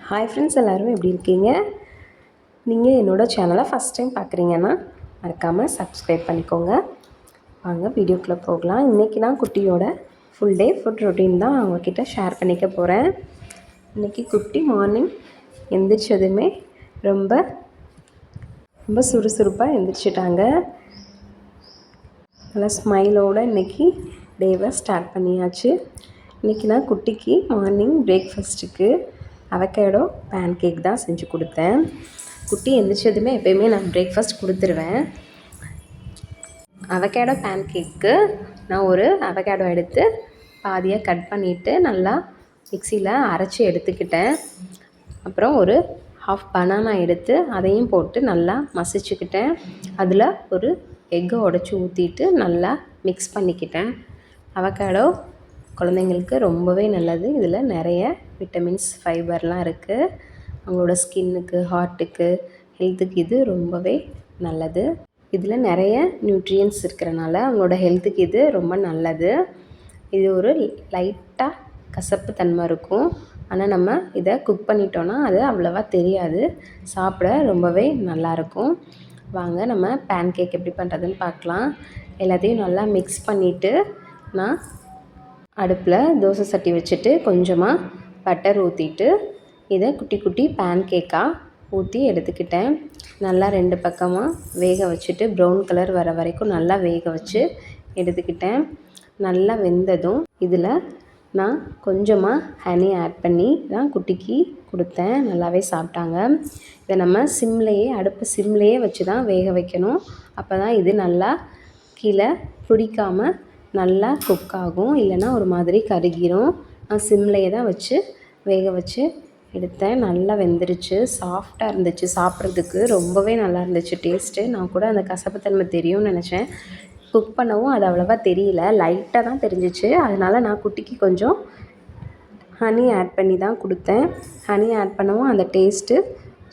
Hi friends, எல்லோரும் எப்படி இருக்கீங்க? நீங்கள் என்னோடய சேனலை ஃபஸ்ட் டைம் பார்க்குறீங்கன்னா மறக்காமல் சப்ஸ்கிரைப் பண்ணிக்கோங்க. வாங்க வீடியோக்குள்ளே போகலாம். இன்றைக்கி நான் குட்டியோட ஃபுல் டே ஃபுட் ரொட்டீன் தான் அவங்கக்கிட்ட ஷேர் பண்ணிக்க போகிறேன். இன்றைக்கி குட்டி மார்னிங் எந்திரிச்சதுமே ரொம்ப ரொம்ப சுறுசுறுப்பாக எந்திரிச்சிட்டாங்க. நல்லா ஸ்மைலோடு இன்றைக்கி டேவை ஸ்டார்ட் பண்ணியாச்சு. இன்றைக்கி நான் குட்டிக்கு மார்னிங் பிரேக்ஃபாஸ்ட்டுக்கு அவகேடோ பேன் கேக் தான் செஞ்சு கொடுத்தேன். குட்டி எந்திரிச்சதுமே எப்போயுமே நான் பிரேக்ஃபாஸ்ட் கொடுத்துருவேன். அவகேடோ பேன் கேக்கு நான் ஒரு அவகேடோ எடுத்து பாதியாக கட் பண்ணிவிட்டு நல்லா மிக்சியில் அரைச்சி எடுத்துக்கிட்டேன். அப்புறம் ஒரு ஹாஃப் பனானா எடுத்து அதையும் போட்டு நல்லா மசிச்சுக்கிட்டேன். அதில் ஒரு எக்கை உடச்சி ஊற்றிட்டு நல்லா மிக்ஸ் பண்ணிக்கிட்டேன். அவகேடோ குழந்தைங்களுக்கு ரொம்பவே நல்லது. இதில் நிறைய விட்டமின்ஸ், ஃபைபர்லாம் இருக்குது. அவங்களோட ஸ்கின்னுக்கு, ஹார்ட்டுக்கு, ஹெல்த்துக்கு இது ரொம்பவே நல்லது. இதில் நிறைய நியூட்ரியன்ஸ் இருக்கிறனால அவங்களோட ஹெல்த்துக்கு இது ரொம்ப நல்லது. இது ஒரு லைட்டாக கசப்பு தன்மை இருக்கும். ஆனால் நம்ம இதை குக் பண்ணிட்டோன்னா அது அவ்வளோவா தெரியாது. சாப்பிட ரொம்பவே நல்லாயிருக்கும். வாங்க நம்ம பேன் கேக் எப்படி பண்ணுறதுன்னு பார்க்கலாம். எல்லாத்தையும் நல்லா மிக்ஸ் பண்ணிவிட்டு நான் அடுப்பில் தோசை சட்டி வச்சுட்டு கொஞ்சமாக பட்டர் ஊற்றிட்டு இதை குட்டி குட்டி பேன் கேக்காக ஊற்றி எடுத்துக்கிட்டேன். நல்லா 2 பக்கமாக வேக வச்சுட்டு ப்ரௌன் கலர் வர வரைக்கும் நல்லா வேக வச்சு எடுத்துக்கிட்டேன். நல்லா வெந்ததும் இதில் நான் கொஞ்சமாக ஹனி ஆட் பண்ணி தான் குட்டிக்கு கொடுத்தேன். நல்லாவே சாப்பிட்டாங்க. இதை நம்ம அடுப்பு சிம்லேயே வச்சு தான் வேக வைக்கணும். அப்போ தான் இது நல்லா கீழே பிடிக்காமல் நல்லா குக் ஆகும். இல்லைன்னா ஒரு மாதிரி கருகிரும். நான் சிம்லேயே தான் வச்சு வேக வச்சு எடுத்தேன். நல்லா வெந்துருச்சு, சாஃப்டாக இருந்துச்சு. சாப்பிட்றதுக்கு ரொம்பவே நல்லா இருந்துச்சு டேஸ்ட்டு. நான் கூட அந்த கசப்புத்தன்மை தெரியும்னு நினச்சேன். குக் பண்ணவும் அது அவ்வளோவா தெரியல, லைட்டாக தான் தெரிஞ்சிச்சு. அதனால் நான் குட்டிக்கு கொஞ்சம் ஹனி ஆட் பண்ணி தான் கொடுத்தேன். ஹனி ஆட் பண்ணவும் அந்த டேஸ்ட்டு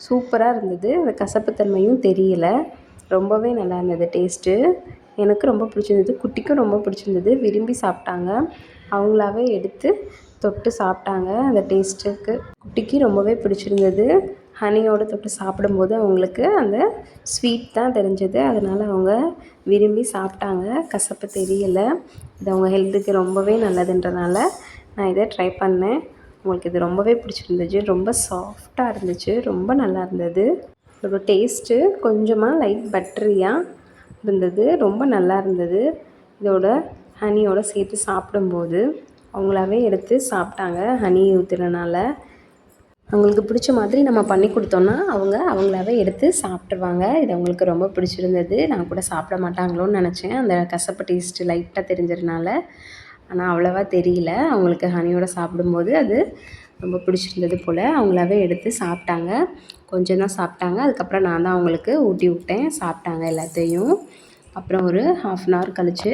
சூப்பராக இருந்தது. அந்த கசப்புத்தன்மையும் தெரியல. ரொம்பவே நல்லா இருந்தது டேஸ்ட்டு. எனக்கு ரொம்ப பிடிச்சிருந்தது, குட்டிக்கும் ரொம்ப பிடிச்சிருந்தது. விரும்பி சாப்பிட்டாங்க. அவங்களாவே எடுத்து தொட்டு சாப்பிட்டாங்க. அந்த டேஸ்ட்டுக்கு குட்டிக்கு ரொம்பவே பிடிச்சிருந்தது. ஹனியோடு தொட்டு சாப்பிடும்போது அவங்களுக்கு அந்த ஸ்வீட் தான் தெரிஞ்சது. அதனால் அவங்க விரும்பி சாப்பிட்டாங்க. கசப்பு தெரியலை. இது அவங்க ஹெல்த்துக்கு ரொம்பவே நல்லதுன்றனால நான் இதை ட்ரை பண்ணேன். உங்களுக்கு இது ரொம்பவே பிடிச்சிருந்துச்சு. ரொம்ப சாஃப்டாக இருந்துச்சு. ரொம்ப நல்லா இருந்தது. இதோட டேஸ்ட்டு கொஞ்சமாக லைட் பட்டரியாக இருந்தது. ரொம்ப நல்லா இருந்தது. இதோட ஹனியோடு சேர்த்து சாப்பிடும்போது அவங்களாவே எடுத்து சாப்பிட்டாங்க. ஹனி ஊற்றுறனால அவங்களுக்கு பிடிச்ச மாதிரி நம்ம பண்ணி கொடுத்தோன்னா அவங்களாவே எடுத்து சாப்பிட்ருவாங்க. இது அவங்களுக்கு ரொம்ப பிடிச்சிருந்தது. நான் கூட சாப்பிட மாட்டாங்களோன்னு நினச்சேன், அந்த கசப்பு டேஸ்ட்டு லைட்டாக தெரிஞ்சதுனால. ஆனால் அவ்வளோவா தெரியல. அவங்களுக்கு ஹனியோடு சாப்பிடும்போது அது ரொம்ப பிடிச்சிருந்தது போல். அவங்களாவே எடுத்து சாப்பிட்டாங்க. கொஞ்சம் தான் சாப்பிட்டாங்க. அதுக்கப்புறம் நான் தான் அவங்களுக்கு ஊட்டி விட்டேன். சாப்பிட்டாங்க எல்லாத்தையும். அப்புறம் ஒரு 1/2 அன் ஹவர் கழித்து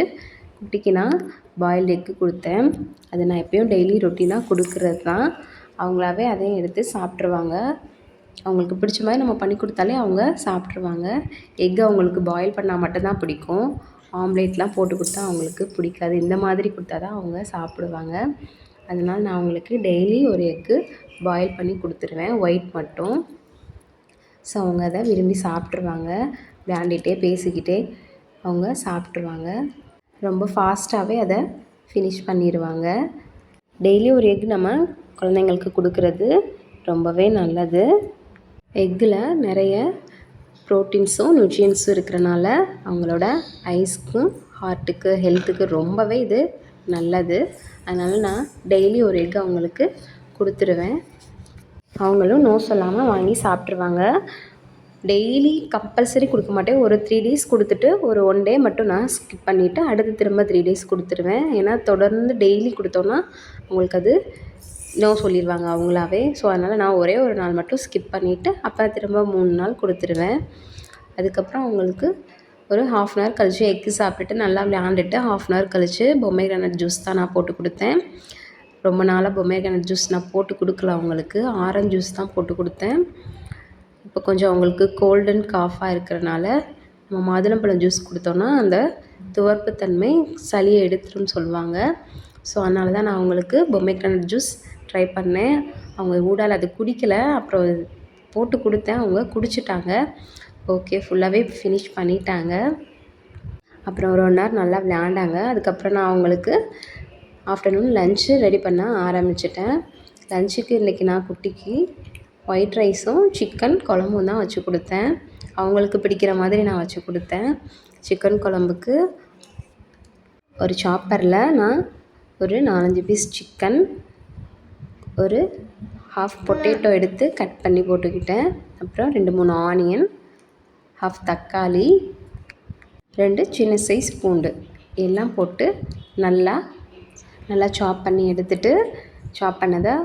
குட்டிக்கு நான் பாயில்டு எக்கு கொடுத்தேன். அது நான் எப்போயும் டெய்லி ரொட்டீனாக கொடுக்குறது தான். அவங்களாவே அதையும் எடுத்து சாப்பிட்ருவாங்க. அவங்களுக்கு பிடிச்ச மாதிரி நம்ம பண்ணி கொடுத்தாலே அவங்க சாப்பிட்ருவாங்க. எக்கு அவங்களுக்கு பாயில் பண்ணால் மட்டும்தான் பிடிக்கும். ஆம்லேட்லாம் போட்டு கொடுத்தா அவங்களுக்கு பிடிக்காது. இந்த மாதிரி கொடுத்தா தான் அவங்க சாப்பிடுவாங்க. அதனால் நான் அவங்களுக்கு டெய்லி ஒரு எக்கு பாயில் பண்ணி கொடுத்துருவேன், ஒயிட் மட்டும். ஸோ அவங்க அதை விரும்பி சாப்பிட்ருவாங்க. விளையாண்டுகிட்டே பேசிக்கிட்டே அவங்க சாப்பிட்ருவாங்க. ரொம்ப ஃபாஸ்ட்டாகவே அதை ஃபினிஷ் பண்ணிடுவாங்க. டெய்லி ஒரு எக் நம்ம குழந்தைங்களுக்கு கொடுக்குறது ரொம்பவே நல்லது. எக்கில் நிறைய ப்ரோட்டீன்ஸும் நியூட்ரியன்ஸும் இருக்கிறனால அவங்களோட ஐஸ்க்கும், ஹார்ட்டுக்கு, ஹெல்த்துக்கு ரொம்பவே இது நல்லது. அதனால் நான் டெய்லி ஒரு எக் அவங்களுக்கு கொடுத்துருவேன். அவங்களும் நோ சொல்லாமல் வாங்கி சாப்பிட்ருவாங்க. டெய்லி கம்பல்சரி கொடுக்க மாட்டேன். ஒரு 3 டேஸ் கொடுத்துட்டு ஒரு 1 டே மட்டும் நான் ஸ்கிப் பண்ணிவிட்டு அடுத்து திரும்ப 3 டேஸ் கொடுத்துருவேன். ஏன்னா தொடர்ந்து டெய்லி கொடுத்தோன்னா அவங்களுக்கு அது நோ சொல்லிடுவாங்க அவங்களாவே. ஸோ அதனால் நான் ஒரே ஒரு நாள் மட்டும் ஸ்கிப் பண்ணிவிட்டு அப்புறம் திரும்ப 3 நாள் கொடுத்துருவேன். அதுக்கப்புறம் அவங்களுக்கு ஒரு 1/2 அன் ஹவர் கழித்து எக்கு சாப்பிட்டுட்டு நல்லா விளையாண்டுட்டு 1/2 அன் ஹவர் கழித்து பொமேகிரானட் ஜூஸ் தான் நான் போட்டு கொடுத்தேன். ரொம்ப நாளாக பொமேகிரானட் ஜூஸ் நான் போட்டு கொடுக்கல அவங்களுக்கு. ஆரஞ்சு ஜூஸ் தான் போட்டு கொடுத்தேன். இப்போ கொஞ்சம் அவங்களுக்கு கோல்ட் அண்ட் காஃபாக இருக்கிறனால நம்ம மாதுளம்பழம் ஜூஸ் கொடுத்தோன்னா அந்த துவர்ப்புத்தன்மை சளியை எடுத்துருன்னு சொல்லுவாங்க. ஸோ அதனால தான் நான் அவங்களுக்கு பொமேகிரானட் ஜூஸ் ட்ரை பண்ணேன். அவங்க ஊடால அது குடிக்கல. அப்புறம் போட்டு கொடுத்தேன், அவங்க குடிச்சிட்டாங்க. ஓகே, ஃபுல்லாகவே ஃபினிஷ் பண்ணிட்டாங்க. அப்புறம் ஒரு 1 ஹவர் நல்லா விளையாண்டாங்க. அதுக்கப்புறம் நான் அவங்களுக்கு ஆஃப்டர்நூன் லன்ச்சு ரெடி பண்ண ஆரம்பிச்சிட்டேன். லன்ச்சுக்கு இன்றைக்கி நான் குட்டிக்கு ஒயிட் ரைஸும் சிக்கன் குழம்பும் தான் வச்சு கொடுத்தேன். அவங்களுக்கு பிடிக்கிற மாதிரி நான் வச்சு கொடுத்தேன். சிக்கன் குழம்புக்கு ஒரு சாப்பரில் நான் ஒரு 4-5 பீஸ் சிக்கன், ஒரு ஹாஃப் பொட்டேட்டோ எடுத்து கட் பண்ணி போட்டுக்கிட்டேன். அப்புறம் 2-3 ஆனியன், ஹாஃப் தக்காளி, 2 சின்ன சைஸ் பூண்டு எல்லாம் போட்டு நல்லா சாப் பண்ணி எடுத்துகிட்டு, சாப் பண்ணதை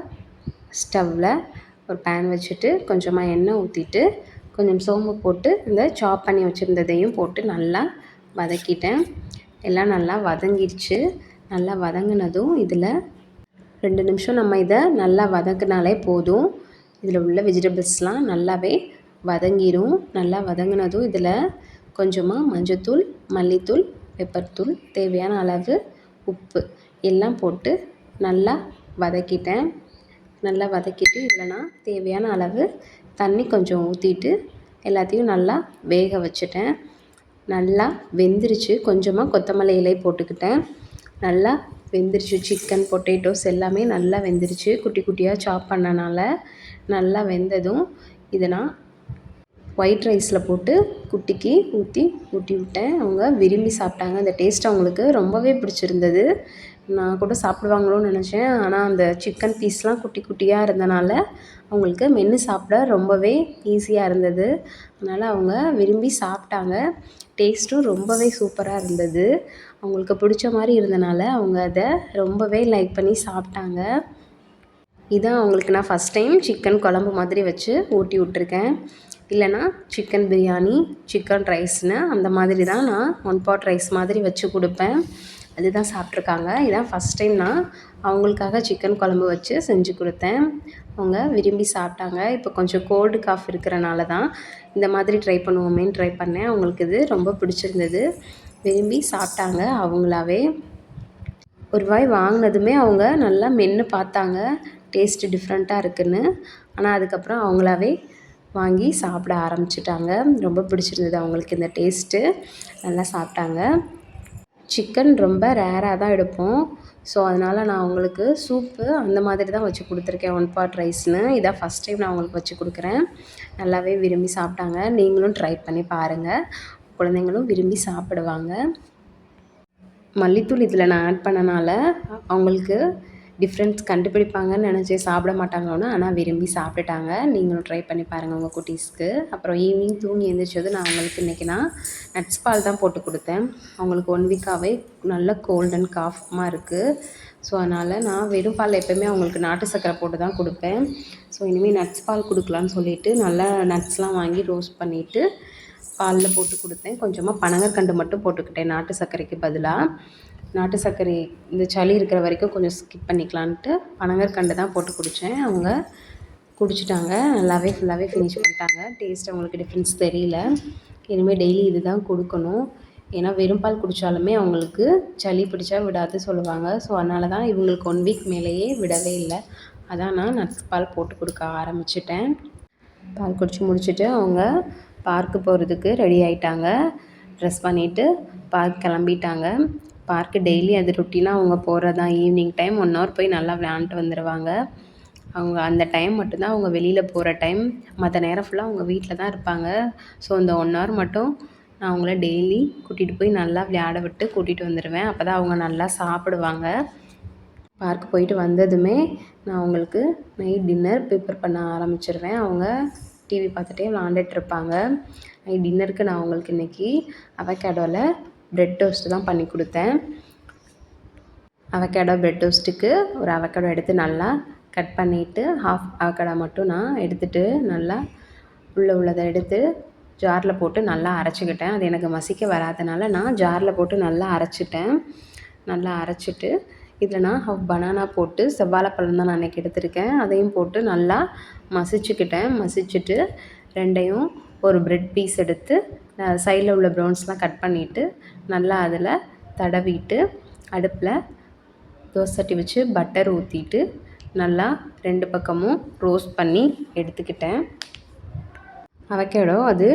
ஸ்டவ்வில் ஒரு பேன் வச்சுட்டு கொஞ்சமாக எண்ணெய் ஊற்றிட்டு கொஞ்சம் சோம்பு போட்டு இந்த சாப் பண்ணி வச்சுருந்ததையும் போட்டு நல்லா வதக்கிட்டேன். எல்லாம் நல்லா வதங்கிடுச்சு. நல்லா வதங்கினதும் இதில் 2 நிமிஷம் நம்ம இதை நல்லா வதக்கினாலே போதும். இதில் உள்ள வெஜிடபிள்ஸ்லாம் நல்லாவே வதங்கிடும். நல்லா வதங்கினதும் இதில் கொஞ்சமாக மஞ்சத்தூள், மல்லித்தூள், பெப்பர் தூள், தேவையான அளவு உப்பு எல்லாம் போட்டு நல்லா வதக்கிட்டேன். நல்லா வதக்கிட்டு இதில் நான் தேவையான அளவு தண்ணி கொஞ்சம் ஊற்றிட்டு எல்லாத்தையும் நல்லா வேக வச்சுட்டேன். நல்லா வெந்துருச்சு. கொஞ்சமாக கொத்தமல்லி இலை போட்டுக்கிட்டேன். நல்லா வெந்துருச்சு. சிக்கன், பொட்டேட்டோஸ் எல்லாமே நல்லா வெந்துருச்சு. குட்டி குட்டியாக சாப் பண்ணனால நல்லா வெந்ததும் இதை நான் ஒயிட் ரைஸில் போட்டு குட்டிக்கு ஊற்றி விட்டேன். அவங்க விரும்பி சாப்பிட்டாங்க. அந்த டேஸ்ட் அவங்களுக்கு ரொம்பவே பிடிச்சிருந்தது. நான் கூட சாப்பிடுவாங்களோன்னு நினச்சேன். ஆனால் அந்த சிக்கன் பீஸ்லாம் குட்டி குட்டியாக இருந்தனால அவங்களுக்கு மென்று சாப்பிட ரொம்பவே ஈஸியாக இருந்தது. அதனால் அவங்க விரும்பி சாப்பிட்டாங்க. டேஸ்ட்டும் ரொம்பவே சூப்பராக இருந்தது. அவங்களுக்கு பிடிச்ச மாதிரி இருந்தனால அவங்க அதை ரொம்பவே லைக் பண்ணி சாப்பிட்டாங்க. இதான் அவங்களுக்கு நான் ஃபஸ்ட் டைம் சிக்கன் குழம்பு மாதிரி வச்சு ஊட்டி விட்ருக்கேன். இல்லைனா சிக்கன் பிரியாணி, சிக்கன் ரைஸ்னு அந்த மாதிரி தான் நான் 1 பாட் ரைஸ் மாதிரி வச்சு கொடுப்பேன். அதுதான் சாப்பிட்ருக்காங்க. இதான் ஃபஸ்ட் டைம் நான் அவங்களுக்காக சிக்கன் குழம்பு வச்சு செஞ்சு கொடுத்தேன். அவங்க விரும்பி சாப்பிட்டாங்க. இப்போ கொஞ்சம் கோல்டு காஃப் இருக்கிறனால தான் இந்த மாதிரி ட்ரை பண்ணுவோமேன்னு ட்ரை பண்ணேன். அவங்களுக்கு இது ரொம்ப பிடிச்சிருந்தது. விரும்பி சாப்பிட்டாங்க அவங்களாவே. ஒரு வாய் வாங்கினதுமே அவங்க நல்லா மென்று பார்த்தாங்க, டேஸ்ட்டு டிஃப்ரெண்ட்டாக இருக்குதுன்னு. ஆனால் அதுக்கப்புறம் அவங்களாவே வாங்கி சாப்பிட ஆரம்பிச்சிட்டாங்க. ரொம்ப பிடிச்சிருந்தது அவங்களுக்கு இந்த டேஸ்ட்டு. நல்லா சாப்பிட்டாங்க. சிக்கன் ரொம்ப ரேராக தான் எடுப்போம். ஸோ அதனால் நான் அவங்களுக்கு சூப்பு அந்த மாதிரி தான் வச்சு கொடுத்துருக்கேன். 1 பாட் ரைஸ்னு. இதான் ஃபஸ்ட் டைம் நான் அவங்களுக்கு வச்சு கொடுக்குறேன். நல்லாவே விரும்பி சாப்பிட்டாங்க. நீங்களும் ட்ரை பண்ணி பாருங்கள். குழந்தைங்களும் விரும்பி சாப்பிடுவாங்க. மல்லித்தூள் இதில் நான் ஆட் பண்ணனால அவங்களுக்கு டிஃப்ரென்ஸ் கண்டுபிடிப்பாங்கன்னு நினச்சேன். சாப்பிட மாட்டாங்களோன்னு, ஆனால் விரும்பி சாப்பிட்டுட்டாங்க. நீங்களும் ட்ரை பண்ணி பாருங்கள் உங்கள் குட்டீஸ்க்கு. அப்புறம் ஈவினிங் தூங்கி எழுந்திரிச்சதும் நான் அவங்களுக்கு இன்றைக்கி நான் நட்ஸ் பால் தான் போட்டு கொடுத்தேன். அவங்களுக்கு 1 வீக்காகவே நல்ல கோல்ட் அண்ட் காஃப்மாக இருக்குது. ஸோ அதனால் நான் வெறும் பால் எப்போயுமே அவங்களுக்கு நாட்டு சர்க்கரை போட்டு தான் கொடுப்பேன். ஸோ இனிமேல் நட்ஸ் பால் கொடுக்கலான்னு சொல்லிவிட்டு நல்லா நட்ஸ்லாம் வாங்கி ரோஸ்ட் பண்ணிவிட்டு பாலில் போட்டு கொடுத்தேன். கொஞ்சமாக பனங்கற்கண்டு மட்டும் போட்டுக்கிட்டேன் நாட்டு சர்க்கரைக்கு பதிலாக. நாட்டு சர்க்கரை இந்த சளி இருக்கிற வரைக்கும் கொஞ்சம் ஸ்கிப் பண்ணிக்கலான்ட்டு பனங்கற்கண்டு தான் போட்டு குடித்தேன். அவங்க குடிச்சிட்டாங்க. நல்லாவே ஃபுல்லாகவே ஃபினிஷ் பண்ணிட்டாங்க. டேஸ்ட் அவங்களுக்கு டிஃப்ரென்ஸ் தெரியல. இனிமேல் டெய்லி இது தான் கொடுக்கணும். ஏன்னா வெறும் பால் குடித்தாலுமே அவங்களுக்கு சளி பிடிச்சா விடாது சொல்லுவாங்க. ஸோ அதனால தான் இவங்களுக்கு 1 வீக் மேலேயே விடவே இல்லை. அதான் நான் நட்ஸ் பால் போட்டு கொடுக்க ஆரம்பிச்சிட்டேன். பால் குடித்து முடிச்சுட்டு அவங்க பார்க்கு போகிறதுக்கு ரெடி ஆகிட்டாங்க. ட்ரெஸ் பண்ணிவிட்டு பார்க் கிளம்பிட்டாங்க. பார்க்கு டெய்லி அது ரொட்டீனாக அவங்க போகிறது தான். ஈவினிங் டைம் 1 ஹவர் போய் நல்லா விளையாண்டுட்டு வந்துடுவாங்க. அவங்க அந்த டைம் மட்டும்தான் அவங்க வெளியில் போகிற டைம். மற்ற நேரம் ஃபுல்லாக அவங்க வீட்டில் தான் இருப்பாங்க. ஸோ இந்த 1 ஹவர் மட்டும் நான் அவங்கள டெய்லி கூட்டிகிட்டு போய் நல்லா விளையாட விட்டு கூட்டிகிட்டு வந்துடுவேன். அப்போ தான் அவங்க நல்லா சாப்பிடுவாங்க. பார்க் போயிட்டு வந்ததுமே நான் அவங்களுக்கு நைட் டின்னர் ப்ரிப்பேர் பண்ண ஆரம்பிச்சிடுவேன். அவங்க டிவி பார்த்துட்டே விளாண்டுட்ருப்பாங்க. நைட் டின்னருக்கு நான் அவங்களுக்கு இன்றைக்கி அவகேடோவில் ப்ரெட் டோஸ்ட்டு தான் பண்ணி கொடுத்தேன். அவகேடோ ப்ரெட் டோஸ்ட்டுக்கு ஒரு அவகேடோ எடுத்து நல்லா கட் பண்ணிவிட்டு ஹாஃப் அவகேடோ மட்டும் நான் எடுத்துகிட்டு நல்லா உள்ளதை எடுத்து ஜாரில் போட்டு நல்லா அரைச்சிக்கிட்டேன். அது எனக்கு மசிக்க வராதனால நான் ஜாரில் போட்டு நல்லா அரைச்சிட்டேன். நல்லா அரைச்சிட்டு இதில் நான் ஹாஃப் பனானா போட்டு, செவ்வாழைப்பழம் தான் நான் அன்றைக்கி எடுத்திருக்கேன், அதையும் போட்டு நல்லா மசிச்சுக்கிட்டேன். மசிச்சுட்டு 2யும் ஒரு ப்ரெட் பீஸ் எடுத்து சைடில் உள்ள ப்ரௌன்ஸ்லாம் கட் பண்ணிவிட்டு நல்லா அதில் தடவிட்டு அடுப்பில் தோசை சட்டி வச்சு பட்டர் ஊற்றிட்டு நல்லா 2 பக்கமும் ரோஸ்ட் பண்ணி எடுத்துக்கிட்டேன். அவகேடோ அது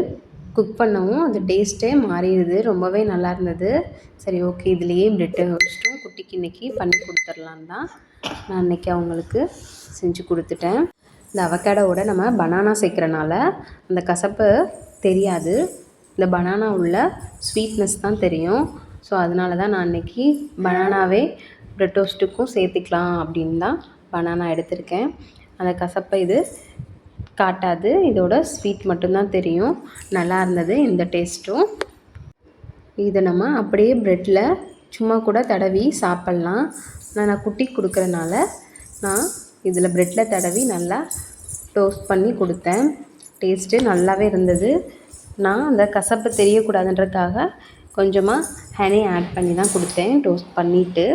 குக் பண்ணவும் அது டேஸ்ட்டே மாறிடுது. ரொம்பவே நல்லா இருந்தது. சரி ஓகே, இதுலேயே பிரெட் டோஸ்ட்டும் குட்டிக்கு இன்றைக்கி பண்ணி கொடுத்துர்லான்னு தான் நான் இன்றைக்கி அவங்களுக்கு செஞ்சு கொடுத்துட்டேன். இந்த அவகேடோவோட நம்ம பனானா சேர்க்குறனால அந்த கசப்பு தெரியாது. இந்த பனானா உள்ள ஸ்வீட்னஸ் தான் தெரியும். ஸோ அதனால தான் நான் இன்றைக்கி பனானாவே பிரெட் டோஸ்ட்டுக்கும் சேர்த்துக்கலாம் அப்படின்னு தான் பனானா எடுத்திருக்கேன். அந்த கசப்பை இது காட்டாது. இதோட ஸ்வீட் மட்டும்தான் தெரியும். நல்லா இருந்தது இந்த டேஸ்ட்டும். இதை நம்ம அப்படியே ப்ரெட்டில் சும்மா கூட தடவி சாப்பிட்லாம். நான் குட்டிக்கு கொடுக்குறனால நான் இதில் ப்ரெட்டில் தடவி நல்லா டோஸ்ட் பண்ணி கொடுத்தேன். டேஸ்ட்டு நல்லாவே இருந்தது. நான் அந்த கசப்பு தெரியக்கூடாதுன்றதுக்காக கொஞ்சமாக ஹனி ஆட் பண்ணி தான் கொடுத்தேன் டோஸ்ட் பண்ணிவிட்டு.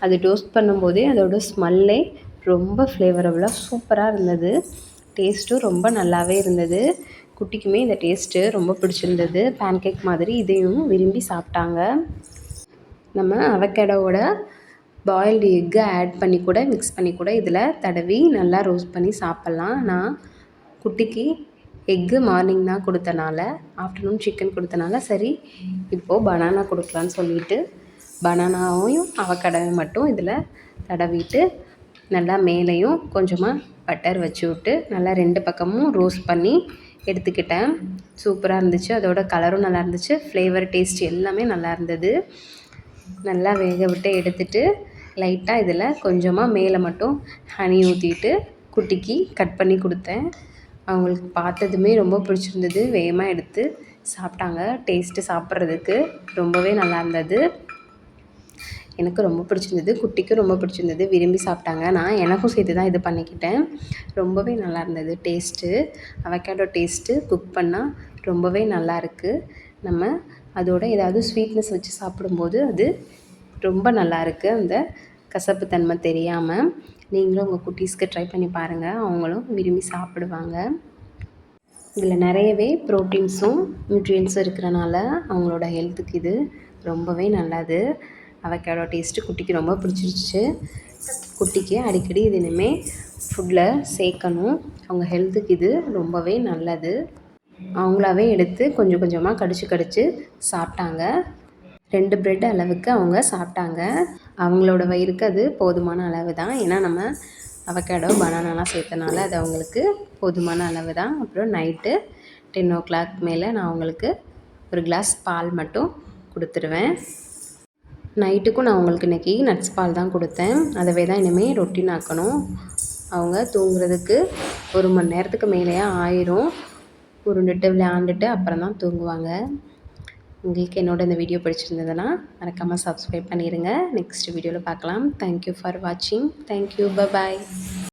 அது டோஸ்ட் பண்ணும்போதே அதோட ஸ்மெல்லே ரொம்ப ஃப்ளேவரபுளாக சூப்பராக இருந்தது. டேஸ்ட்டும் ரொம்ப நல்லாவே இருந்தது. குட்டிக்குமே இந்த டேஸ்ட்டு ரொம்ப பிடிச்சிருந்தது. பேன்கேக் மாதிரி இதையும் விரும்பி சாப்பிட்டாங்க. நம்ம அவகேடோவோட பாயில்டு எக்கை ஆட் பண்ணி கூட மிக்ஸ் பண்ணி கூட இதில் தடவி நல்லா ரோஸ்ட் பண்ணி சாப்பிட்லாம். நான் குட்டிக்கு எக்கு மார்னிங் தான் கொடுத்தனால, ஆஃப்டர்நூன் சிக்கன் கொடுத்தனால சரி இப்போது பனானா கொடுக்கலான்னு சொல்லிவிட்டு பனானாவையும் அவகேடோவையும் மட்டும் இதில் தடவிட்டு நல்லா மேலேயும் கொஞ்சமாக பட்டர் வச்சு விட்டு நல்லா 2 பக்கமும் ரோஸ்ட் பண்ணி எடுத்துக்கிட்டேன். சூப்பராக இருந்துச்சு. அதோட கலரும் நல்லா இருந்துச்சு. ஃப்ளேவர் டேஸ்ட் எல்லாமே நல்லா இருந்தது. நல்லா வேக விட்டு எடுத்துகிட்டு லைட்டாக இதில் கொஞ்சமாக மேலே மட்டும் ஹனி ஊற்றிட்டு குட்டிக்கு கட் பண்ணி கொடுத்தேன். அவங்களுக்கு பார்த்ததுமே ரொம்ப பிடிச்சிருந்தது. வேகமாக எடுத்து சாப்பிட்டாங்க. டேஸ்ட்டு சாப்பிட்றதுக்கு ரொம்பவே நல்லா இருந்தது. எனக்கு ரொம்ப பிடிச்சிருந்தது. குட்டிக்கும் ரொம்ப பிடிச்சிருந்தது. விரும்பி சாப்பிட்டாங்க. நான் எனக்கும் சேர்த்து தான் இது பண்ணிக்கிட்டேன். ரொம்பவே நல்லா இருந்தது டேஸ்ட்டு. அவகேடோ டேஸ்ட்டு குக் பண்ணால் ரொம்பவே நல்லாயிருக்கு. நம்ம அதோட ஏதாவது ஸ்வீட்னஸ் வச்சு சாப்பிடும்போது அது ரொம்ப நல்லாயிருக்கு. அந்த கசப்பு தன்மை தெரியாமல் நீங்களும் உங்கள் குட்டீஸ்க்கு ட்ரை பண்ணி பாருங்கள். அவங்களும் விரும்பி சாப்பிடுவாங்க. இதில் நிறையவே ப்ரோட்டீன்ஸும் நியூட்ரியன்ஸும் இருக்கிறனால அவங்களோட ஹெல்த்துக்கு இது ரொம்பவே நல்லது. அவகேடோ டேஸ்ட்டு குட்டிக்கு ரொம்ப பிடிச்சிருச்சு. குட்டிக்கு அடிக்கடி இது இனிமேல் ஃபுட்டில் சேர்க்கணும். அவங்க ஹெல்த்துக்கு இது ரொம்பவே நல்லது. அவங்களாவே எடுத்து கொஞ்சம் கொஞ்சமாக கடிச்சு சாப்பிட்டாங்க. 2 பிரெட் அளவுக்கு அவங்க சாப்பிட்டாங்க. அவங்களோட வயிறுக்கு அது போதுமான அளவு தான். ஏன்னா நம்ம அவகேடோ பனானாலாம் சேர்த்தனால அது அவங்களுக்கு போதுமான அளவு தான். அப்புறம் நைட்டு 10 o'clock மேலே நான் அவங்களுக்கு ஒரு கிளாஸ் பால் மட்டும் கொடுத்துருவேன். நைட்டுக்கும் நான் அவங்களுக்கு இன்றைக்கி நட்ஸ் பால் தான் கொடுத்தேன். அதவே தான் இனிமேல் ரொட்டீன் ஆக்கணும். அவங்க தூங்குறதுக்கு 1 மணி நேரத்துக்கு மேலேயே ஆயிரும். உருண்டுட்டு விளையாண்டுட்டு அப்புறம் தான் தூங்குவாங்க. உங்களுக்கு என்னோட இந்த வீடியோ பிடிச்சிருந்ததுன்னா மறக்காமல் சப்ஸ்கிரைப் பண்ணிடுங்க. நெக்ஸ்ட் வீடியோவில் பார்க்கலாம். தேங்க்யூ ஃபார் வாட்சிங். தேங்க்யூ. பை.